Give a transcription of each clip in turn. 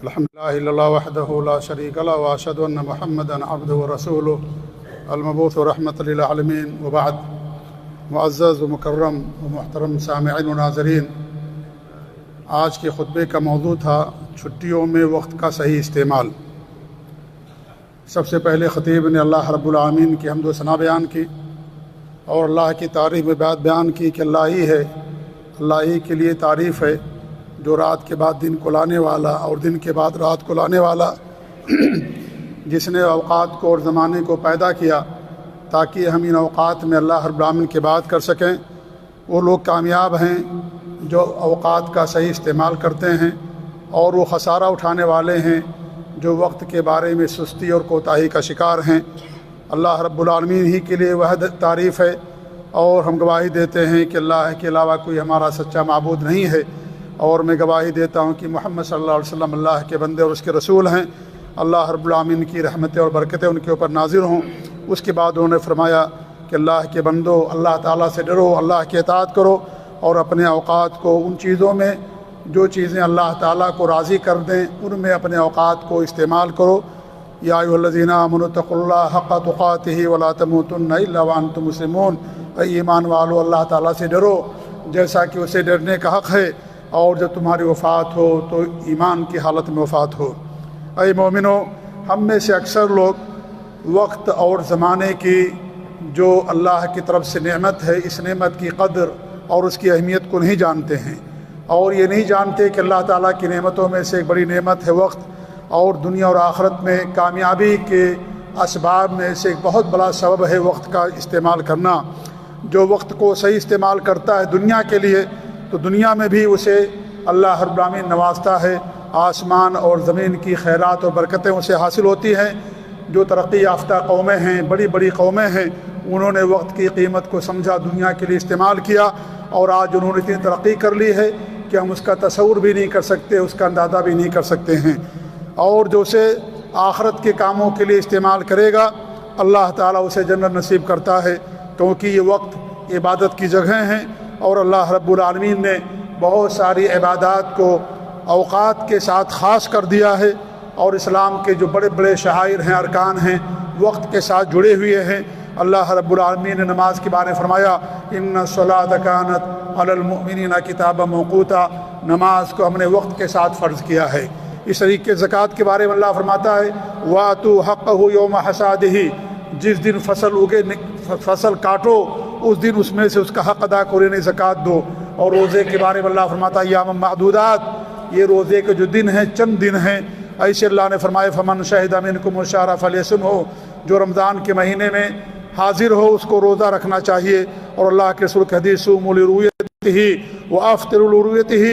الحمدللہ وحدہ لا شریک لہ واشہد ان محمدا عبدہ ورسولہ المبعوث رحمۃ للعالمین وبعد۔ معزز و مکرم و محترم سامعین و ناظرین، آج کے خطبے کا موضوع تھا چھٹیوں میں وقت کا صحیح استعمال۔ سب سے پہلے خطیب نے اللہ رب العالمین کی حمد و ثنا بیان کی اور اللہ کی تعریف میں بات بیان کی کہ اللہ ہی ہے، اللہ ہی کے لیے تعریف ہے جو رات کے بعد دن کو لانے والا اور دن کے بعد رات کو لانے والا، جس نے اوقات کو اور زمانے کو پیدا کیا تاکہ ہم ان اوقات میں اللہ رب العالمین کی بات کر سکیں۔ وہ لوگ کامیاب ہیں جو اوقات کا صحیح استعمال کرتے ہیں، اور وہ خسارہ اٹھانے والے ہیں جو وقت کے بارے میں سستی اور کوتاہی کا شکار ہیں۔ اللہ رب العالمین ہی کے لیے وحد تعریف ہے، اور ہم گواہی دیتے ہیں کہ اللہ کے علاوہ کوئی ہمارا سچا معبود نہیں ہے، اور میں گواہی دیتا ہوں کہ محمد صلی اللہ علیہ وسلم اللہ کے بندے اور اس کے رسول ہیں۔ اللہ رب العالمین کی رحمتیں اور برکتیں ان کے اوپر نازل ہوں۔ اس کے بعد انہوں نے فرمایا کہ اللہ کے بندو، اللہ تعالیٰ سے ڈرو، اللہ کی اطاعت کرو، اور اپنے اوقات کو ان چیزوں میں جو چیزیں اللہ تعالیٰ کو راضی کر دیں ان میں اپنے اوقات کو استعمال کرو۔ یا ایھا الذین آمنوا اتقوا اللہ حق تقاتہ ولا تموتن الا وانتم مسلمون، اے ایمان والو اللہ تعالیٰ سے ڈرو جیسا کہ اسے ڈرنے کا حق ہے، اور جب تمہاری وفات ہو تو ایمان کی حالت میں وفات ہو۔ اے مومنو، ہم میں سے اکثر لوگ وقت اور زمانے کی جو اللہ کی طرف سے نعمت ہے، اس نعمت کی قدر اور اس کی اہمیت کو نہیں جانتے ہیں، اور یہ نہیں جانتے کہ اللہ تعالیٰ کی نعمتوں میں سے ایک بڑی نعمت ہے وقت، اور دنیا اور آخرت میں کامیابی کے اسباب میں سے ایک بہت بڑا سبب ہے وقت کا استعمال کرنا۔ جو وقت کو صحیح استعمال کرتا ہے دنیا کے لیے، تو دنیا میں بھی اسے اللہ رب العالمین نوازتا ہے، آسمان اور زمین کی خیرات اور برکتیں اسے حاصل ہوتی ہیں۔ جو ترقی یافتہ قومیں ہیں، بڑی بڑی قومیں ہیں، انہوں نے وقت کی قیمت کو سمجھا، دنیا کے لیے استعمال کیا، اور آج انہوں نے اتنی ترقی کر لی ہے کہ ہم اس کا تصور بھی نہیں کر سکتے، اس کا اندازہ بھی نہیں کر سکتے ہیں۔ اور جو اسے آخرت کے کاموں کے لیے استعمال کرے گا، اللہ تعالیٰ اسے جنت نصیب کرتا ہے، کیونکہ یہ وقت عبادت کی جگہیں ہیں، اور اللہ رب العالمین نے بہت ساری عبادات کو اوقات کے ساتھ خاص کر دیا ہے، اور اسلام کے جو بڑے بڑے شعائر ہیں، ارکان ہیں، وقت کے ساتھ جڑے ہوئے ہیں۔ اللہ رب العالمین نے نماز کے بارے میں فرمایا ان الصلاۃ کانت علی المؤمنین کتابا موقوتا، نماز کو ہم نے وقت کے ساتھ فرض کیا ہے۔ اس طریقے زکوٰۃ کے بارے میں اللہ فرماتا ہے وَآتُوا حَقَّهُ یوم حصادہ، جس دن فصل اگے، فصل کاٹو، اس دن اس میں سے اس کا حق ادا کرو، یعنی زکوٰۃ دو۔ اور روزے کے بارے میں اللہ فرماتا ہے ایام معدودات، یہ روزے کے جو دن ہیں چند دن ہیں۔ ایسے اللہ نے فرمایا فمن شہد منکم الشہر فلیصمہ، جو رمضان کے مہینے میں حاضر ہو اس کو روزہ رکھنا چاہیے۔ اور اللہ کے رسول کی حدیث صوموا لرؤیتہ وافطروا لرؤیتہ،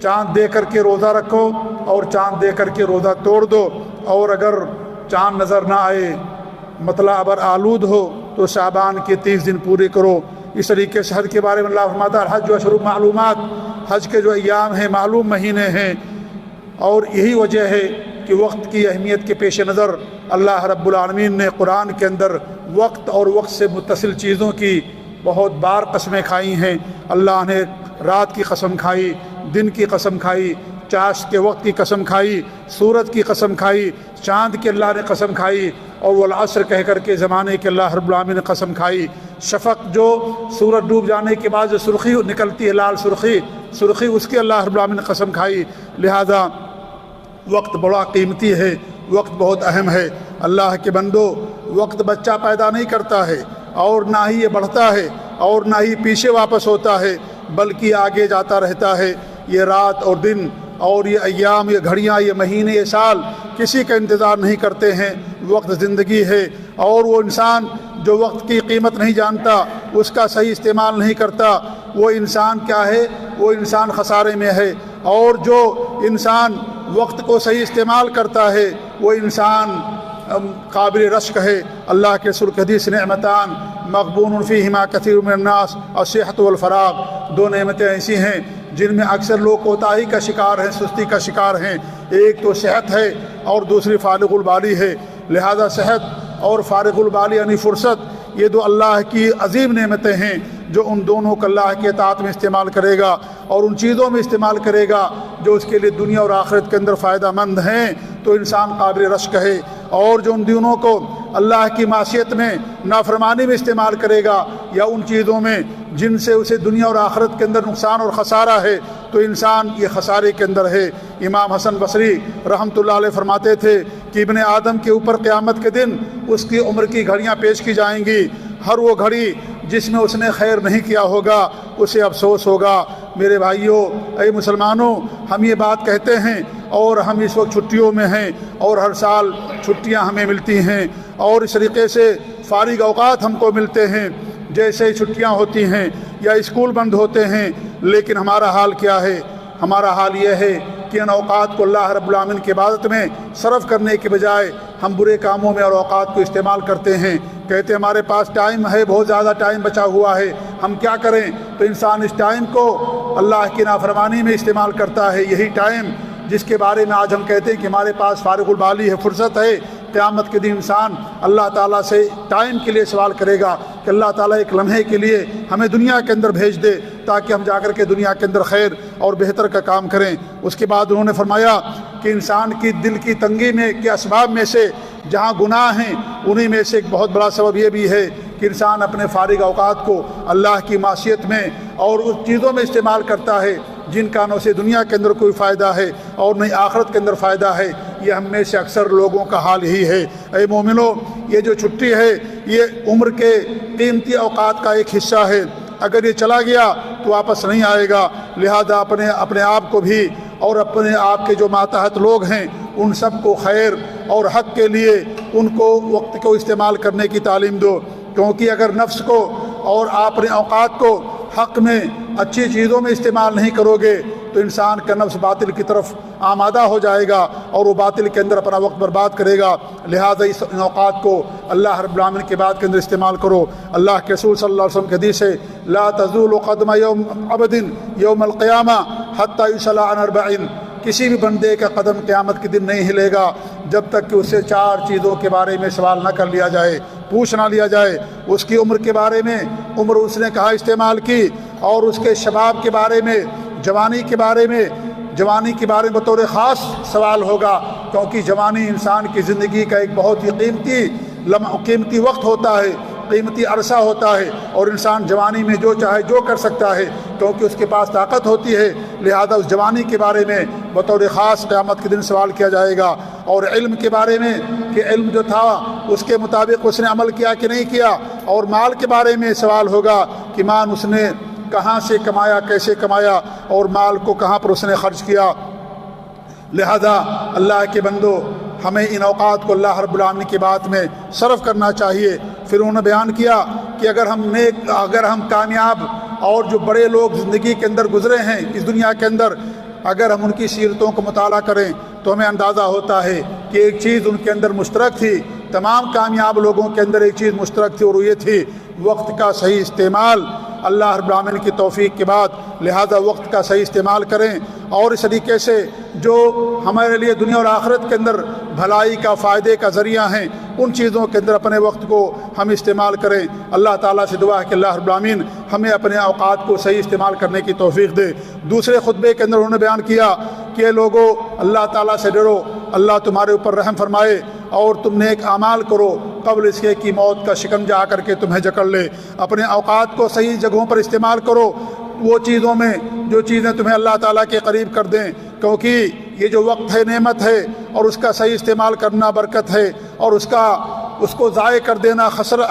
چاند دے کر کے روزہ رکھو اور چاند دے کر کے روزہ توڑ دو، اور اگر چاند نظر نہ آئے، مطلع ابر آلود ہو، تو شعبان کے 30 دن پورے کرو۔ اس طریقے سے حج کے بارے میں اللہ فرماتا ہے حج اشہر معلومات، حج کے جو ایام ہیں معلوم مہینے ہیں۔ اور یہی وجہ ہے کہ وقت کی اہمیت کے پیش نظر اللہ رب العالمین نے قرآن کے اندر وقت اور وقت سے متصل چیزوں کی بہت بار قسمیں کھائی ہیں۔ اللہ نے رات کی قسم کھائی، دن کی قسم کھائی، چاشت کے وقت کی قسم کھائی، سورج کی قسم کھائی، چاند کی اللہ نے قسم کھائی، اور والعصر کہہ کر کے زمانے کے اللہ رب العالمین نے قسم کھائی۔ شفق جو سورج ڈوب جانے کے بعد جو سرخی نکلتی ہے، لال سرخی، اس کی اللہ رب العالمین نے قسم کھائی۔ لہذا وقت بڑا قیمتی ہے، وقت بہت اہم ہے۔ اللہ کے بندو، وقت بچہ پیدا نہیں کرتا ہے، اور نہ ہی یہ بڑھتا ہے، اور نہ ہی پیچھے واپس ہوتا ہے، بلکہ آگے جاتا رہتا ہے۔ یہ رات اور دن اور یہ ایام، یہ گھڑیاں، یہ مہینے، یہ سال کسی کا انتظار نہیں کرتے ہیں۔ وقت زندگی ہے، اور وہ انسان جو وقت کی قیمت نہیں جانتا، اس کا صحیح استعمال نہیں کرتا، وہ انسان کیا ہے؟ وہ انسان خسارے میں ہے۔ اور جو انسان وقت کو صحیح استعمال کرتا ہے وہ انسان قابل رشک ہے۔ اللہ کے رسول کی حدیث نعمتان مغبون فیہما کثیر من الناس الصحۃ والفراغ، دو نعمتیں ایسی ہیں جن میں اکثر لوگ کوتاہی کا شکار ہیں، سستی کا شکار ہیں۔ ایک تو صحت ہے اور دوسری فارغ البالی ہے۔ لہذا صحت اور فارغ البالی یعنی فرصت، یہ دو اللہ کی عظیم نعمتیں ہیں جو ان دونوں کو اللہ کے اطاعت میں استعمال کرے گا، اور ان چیزوں میں استعمال کرے گا جو اس کے لیے دنیا اور آخرت کے اندر فائدہ مند ہیں تو انسان قابل رشک ہے، اور جو ان دنوں کو اللہ کی معصیت میں نافرمانی میں استعمال کرے گا یا ان چیزوں میں جن سے اسے دنیا اور آخرت کے اندر نقصان اور خسارہ ہے تو انسان یہ خسارے کے اندر ہے۔ امام حسن بصری رحمۃ اللہ علیہ فرماتے تھے کہ ابن آدم کے اوپر قیامت کے دن اس کی عمر کی گھڑیاں پیش کی جائیں گی، ہر وہ گھڑی جس میں اس نے خیر نہیں کیا ہوگا اسے افسوس ہوگا۔ میرے بھائیوں، اے مسلمانوں، ہم یہ بات کہتے ہیں اور ہم اس وقت چھٹیوں میں ہیں اور ہر سال چھٹیاں ہمیں ملتی ہیں اور اس طریقے سے فارغ اوقات ہم کو ملتے ہیں جیسے چھٹیاں ہوتی ہیں یا اسکول بند ہوتے ہیں، لیکن ہمارا حال کیا ہے؟ ہمارا حال یہ ہے کہ ان اوقات کو اللہ رب العالمین کی عبادت میں صرف کرنے کے بجائے ہم برے کاموں میں اور اوقات کو استعمال کرتے ہیں۔ کہتے ہیں ہمارے پاس ٹائم ہے، بہت زیادہ ٹائم بچا ہوا ہے، ہم کیا کریں؟ تو انسان اس ٹائم کو اللہ کی نافرمانی میں استعمال کرتا ہے۔ یہی ٹائم جس کے بارے میں آج ہم کہتے ہیں کہ ہمارے پاس فارغ البالی ہے، فرصت ہے، قیامت کے دن انسان اللہ تعالیٰ سے ٹائم کے لیے سوال کرے گا کہ اللہ تعالیٰ ایک لمحے کے لیے ہمیں دنیا کے اندر بھیج دے تاکہ ہم جا کر کے دنیا کے اندر خیر اور بہتر کا کام کریں۔ اس کے بعد انہوں نے فرمایا کہ انسان کی دل کی تنگی میں کے اسباب میں سے جہاں گناہ ہیں انہی میں سے ایک بہت بڑا سبب یہ بھی ہے کہ انسان اپنے فارغ اوقات کو اللہ کی معصیت میں اور اس چیزوں میں استعمال کرتا ہے جن کا نہ اسے دنیا کے اندر کوئی فائدہ ہے اور نہ آخرت کے اندر فائدہ ہے۔ یہ ہم میں سے اکثر لوگوں کا حال یہی ہے۔ اے مومنو، یہ جو چھٹی ہے یہ عمر کے قیمتی اوقات کا ایک حصہ ہے، اگر یہ چلا گیا تو واپس نہیں آئے گا، لہذا اپنے آپ کو بھی اور اپنے آپ کے جو ماتحت لوگ ہیں ان سب کو خیر اور حق کے لیے ان کو وقت کو استعمال کرنے کی تعلیم دو، کیونکہ اگر نفس کو اور آپ اپنے اوقات کو حق میں اچھی چیزوں میں استعمال نہیں کرو گے تو انسان کا نفس باطل کی طرف آمادہ ہو جائے گا اور وہ باطل کے اندر اپنا وقت برباد کرے گا۔ لہذا اس اوقات کو اللہ رب العالمین کے بعد کے اندر استعمال کرو۔ اللہ کے رسول صلی اللہ علیہ وسلم کی حدیث ہے لا تزول قدم یوم عبد یوم القیامہ حتی یسأل عن اربع، کسی بھی بندے کا قدم قیامت کے دن نہیں ہلے گا جب تک کہ اسے 4 چیزوں کے بارے میں سوال نہ کر لیا جائے، پوچھ نہ لیا جائے۔ اس کی عمر کے بارے میں، عمر اس نے کہاں استعمال کی، اور اس کے شباب کے بارے میں، جوانی کے بارے میں بطور خاص سوال ہوگا، کیونکہ جوانی انسان کی زندگی کا ایک بہت ہی قیمتی وقت ہوتا ہے، قیمتی عرصہ ہوتا ہے، اور انسان جوانی میں جو چاہے جو کر سکتا ہے کیونکہ اس کے پاس طاقت ہوتی ہے، لہذا اس جوانی کے بارے میں بطور خاص قیامت کے دن سوال کیا جائے گا۔ اور علم کے بارے میں کہ علم جو تھا اس کے مطابق اس نے عمل کیا کہ نہیں کیا، اور مال کے بارے میں سوال ہوگا کہ مال اس نے کہاں سے کمایا، کیسے کمایا، اور مال کو کہاں پر اس نے خرچ کیا۔ لہذا اللہ کے بندو، ہمیں ان اوقات کو اللہ رب العالمین کی بات میں صرف کرنا چاہیے۔ پھر انہوں نے بیان کیا کہ اگر ہم کامیاب اور جو بڑے لوگ زندگی کے اندر گزرے ہیں اس دنیا کے اندر، اگر ہم ان کی سیرتوں کو مطالعہ کریں تو ہمیں اندازہ ہوتا ہے کہ ایک چیز ان کے اندر مشترک تھی، تمام کامیاب لوگوں کے اندر ایک چیز مشترک تھی، اور یہ تھی وقت کا صحیح استعمال۔ اللہ رب العالمین کی توفیق کے بعد لہذا وقت کا صحیح استعمال کریں، اور اس طریقے سے جو ہمارے لیے دنیا اور آخرت کے اندر بھلائی کا، فائدے کا ذریعہ ہیں ان چیزوں کے اندر اپنے وقت کو ہم استعمال کریں۔ اللہ تعالیٰ سے دعا ہے کہ اللہ رب العالمین ہمیں اپنے اوقات کو صحیح استعمال کرنے کی توفیق دے۔ دوسرے خطبے کے اندر انہوں نے بیان کیا کہ لوگوں، اللہ تعالیٰ سے ڈرو، اللہ تمہارے اوپر رحم فرمائے، اور تم نیک اعمال کرو قبل اس کے کہ موت کا شکنجہ آ کر کے تمہیں جکڑ لے۔ اپنے اوقات کو صحیح جگہوں پر استعمال کرو، وہ چیزوں میں جو چیزیں تمہیں اللہ تعالیٰ کے قریب کر دیں، کیونکہ یہ جو وقت ہے نعمت ہے، اور اس کا صحیح استعمال کرنا برکت ہے، اور اس کو ضائع کر دینا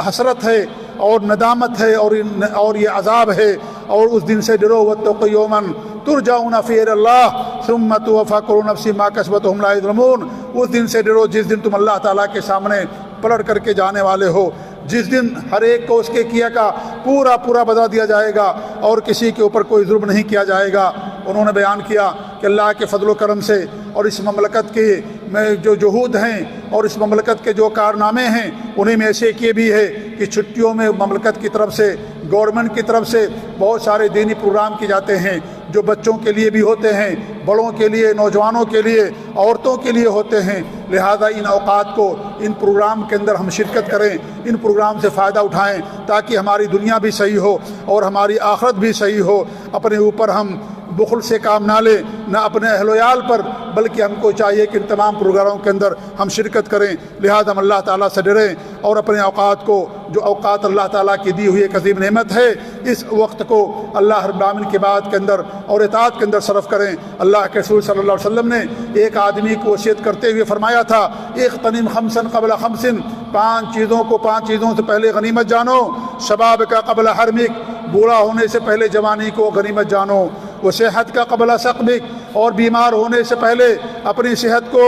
حسرت ہے اور ندامت ہے اور یہ عذاب ہے۔ اور اس دن سے ڈرو، واتقوا یوما ترجعون فیہ الی اللہ ثم توفی کل نفس ما کسبت وہم لا یظلمون۔ اس دن سے ڈرو جس دن تم اللہ تعالیٰ کے سامنے پلٹ کر کے جانے والے ہو، جس دن ہر ایک کو اس کے کیا کا پورا بدلہ دیا جائے گا اور کسی کے اوپر کوئی ظلم نہیں کیا جائے گا۔ انہوں نے بیان کیا کہ اللہ کے فضل و کرم سے اور اس مملکت کے میں جو جہود ہیں اور اس مملکت کے جو کارنامے ہیں انہیں میں سے ایک یہ بھی ہے کہ چھٹیوں میں مملکت کی طرف سے، گورنمنٹ کی طرف سے بہت سارے دینی پروگرام کیے جاتے ہیں جو بچوں کے لیے بھی ہوتے ہیں، بڑوں کے لیے، نوجوانوں کے لیے، عورتوں کے لیے ہوتے ہیں۔ لہذا ان اوقات کو ان پروگرام کے اندر ہم شرکت کریں، ان پروگرام سے فائدہ اٹھائیں تاکہ ہماری دنیا بھی صحیح ہو اور ہماری آخرت بھی صحیح ہو۔ اپنے اوپر ہم بخل سے کام نہ لیں، نہ اپنے اہل و عیال پر، بلکہ ہم کو چاہیے کہ ان تمام پروگراموں کے اندر ہم شرکت کریں۔ لہذا ہم اللہ تعالیٰ سے ڈریں اور اپنے اوقات کو، جو اوقات اللہ تعالیٰ کی دی ہوئی ایک عظیم نعمت ہے، اس وقت کو اللہ رب العالمین کی بات کے اندر اور اطاعت کے اندر صرف کریں۔ اللہ کے رسول صلی اللہ علیہ وسلم نے ایک آدمی کو وصیت کرتے ہوئے فرمایا تھا، اغتنم خمسا قبل خمس، 5 چیزوں سے پہلے غنیمت جانو، شباب کا قبل حرمک، بوڑھا ہونے سے پہلے جوانی کو غنیمت جانو، وہ صحت کا قبل سقمک، اور بیمار ہونے سے پہلے اپنی صحت کو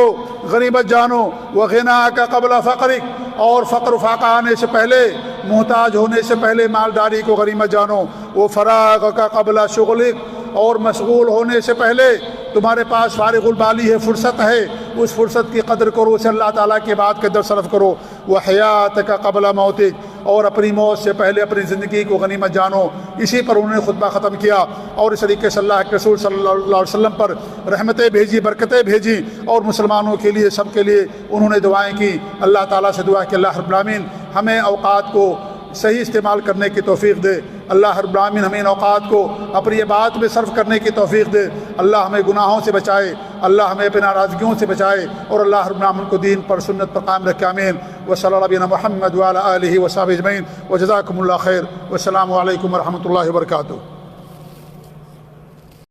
غنیمت جانو، وہ غنا کا قبل فقرک، اور فقر و فاقہ آنے سے پہلے، محتاج ہونے سے پہلے مالداری کو غنیمت جانو، وہ فراغ کا قبل شغلک، اور مشغول ہونے سے پہلے تمہارے پاس فارغ البالی ہے، فرصت ہے، اس فرصت کی قدر کرو، اسے اللہ تعالیٰ کی بات کے اندر صرف کرو، وہ حیات کا قبل موتک، اور اپنی موت سے پہلے اپنی زندگی کو غنیمت جانو۔ اسی پر انہوں نے خطبہ ختم کیا، اور اس طریقے سے اللہ کے رسول صلی اللہ علیہ وسلم پر رحمتیں بھیجی، برکتیں بھیجی، اور مسلمانوں کے لیے، سب کے لیے انہوں نے دعائیں کی۔ اللہ تعالیٰ سے دعا کہ اللہ رب العالمین ہمیں اوقات کو صحیح استعمال کرنے کی توفیق دے، اللہ رب العالمین ہمیں ان اوقات کو اپنی عبادت میں صرف کرنے کی توفیق دے، اللہ ہمیں گناہوں سے بچائے، اللہ ہمیں اپنے ناراضگیوں سے بچائے، اور اللہ رب العالمین کو دین پر، سنت پر قائم رکھے، آمین۔ وصلی اللہ علیہ محمد وعلی آلہ وصحبہ اجمعین، وجزاکم اللہ خیر، والسلام علیکم ورحمۃ اللہ وبرکاتہ۔